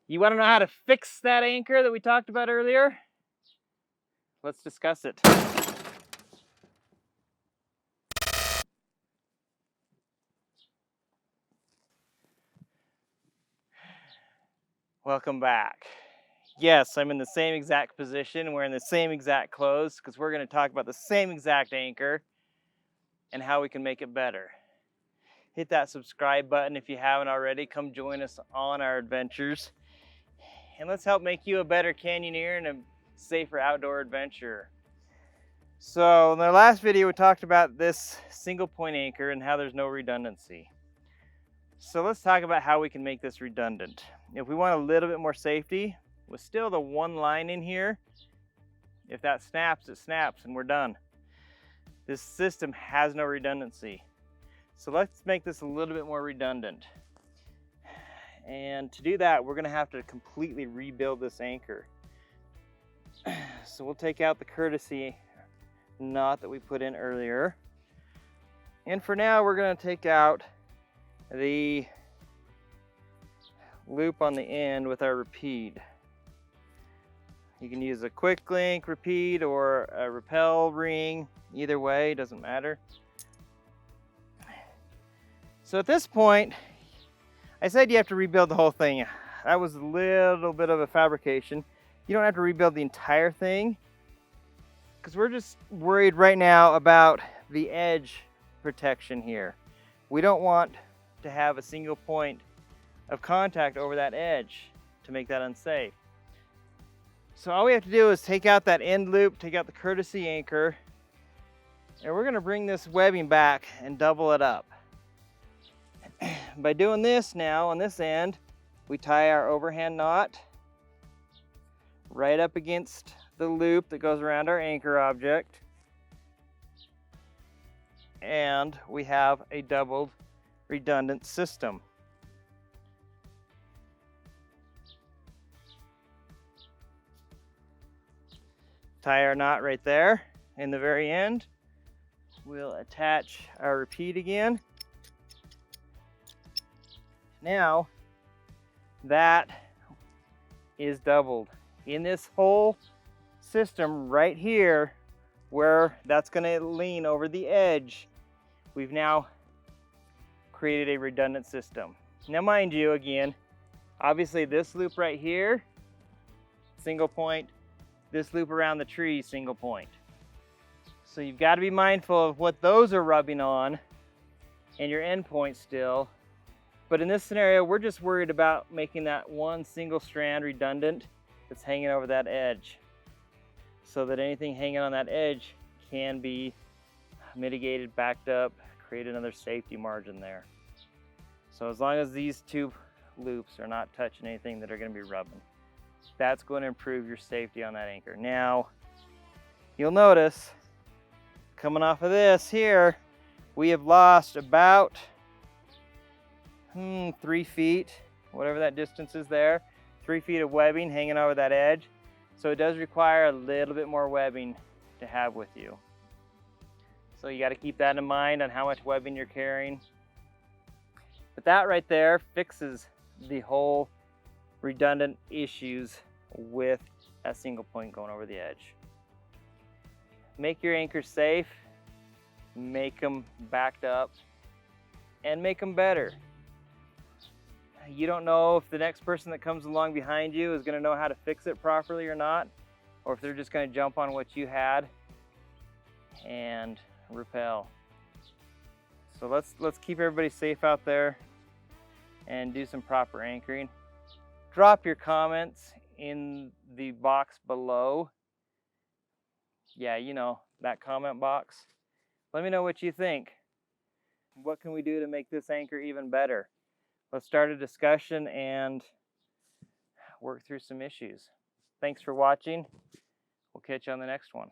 You want to know how to fix that anchor that we talked about earlier? Let's discuss it. Welcome back. Yes, I'm in the same exact position. We're in the same exact clothes because we're going to talk about the same exact anchor and how we can make it better. Hit that subscribe button if you haven't already. Come join us on our adventures. And let's help make you a better canyoneer and a safer outdoor adventurer. So in the last video, we talked about this single point anchor and how there's no redundancy. So let's talk about how we can make this redundant. If we want a little bit more safety, with still the one line in here, if that snaps, it snaps and we're done. This system has no redundancy. So let's make this a little bit more redundant. And to do that, we're gonna have to completely rebuild this anchor. So we'll take out the courtesy knot that we put in earlier. And for now, we're gonna take out the loop on the end with our repeat. You can use a quick link repeat or a rappel ring, either way, doesn't matter. So at this point, I said you have to rebuild the whole thing. That was a little bit of a fabrication. You don't have to rebuild the entire thing because we're just worried right now about the edge protection here. We don't want to have a single point of contact over that edge to make that unsafe. So all we have to do is take out that end loop, take out the courtesy anchor, and we're gonna bring this webbing back and double it up. By doing this now on this end, we tie our overhand knot right up against the loop that goes around our anchor object. And we have a doubled redundant system. Tie our knot right there in the very end. We'll attach our repeat again. Now that is doubled. In this whole system right here, where that's going to lean over the edge, we've now created a redundant system. Now mind you, again, obviously this loop right here, single point, this loop around the tree, single point. So you've got to be mindful of what those are rubbing on and your end point still. But in this scenario, we're just worried about making that one single strand redundant that's hanging over that edge, so that anything hanging on that edge can be mitigated, backed up, create another safety margin there. So as long as these two loops are not touching anything that are going to be rubbing, that's going to improve your safety on that anchor. Now, you'll notice coming off of this here, we have lost about 3 feet, whatever that distance is there, 3 feet of webbing hanging over that edge. So it does require a little bit more webbing to have with you. So you got to keep that in mind on how much webbing you're carrying. But that right there fixes the whole redundant issues with a single point going over the edge. Make your anchors safe, make them backed up, and make them better. You don't know if the next person that comes along behind you is going to know how to fix it properly or not, or if they're just going to jump on what you had and repel. So let's keep everybody safe out there and do some proper anchoring. Drop your comments in the box below. Yeah, you know, that comment box. Let me know what you think. What can we do to make this anchor even better? Let's start a discussion and work through some issues. Thanks for watching. We'll catch you on the next one.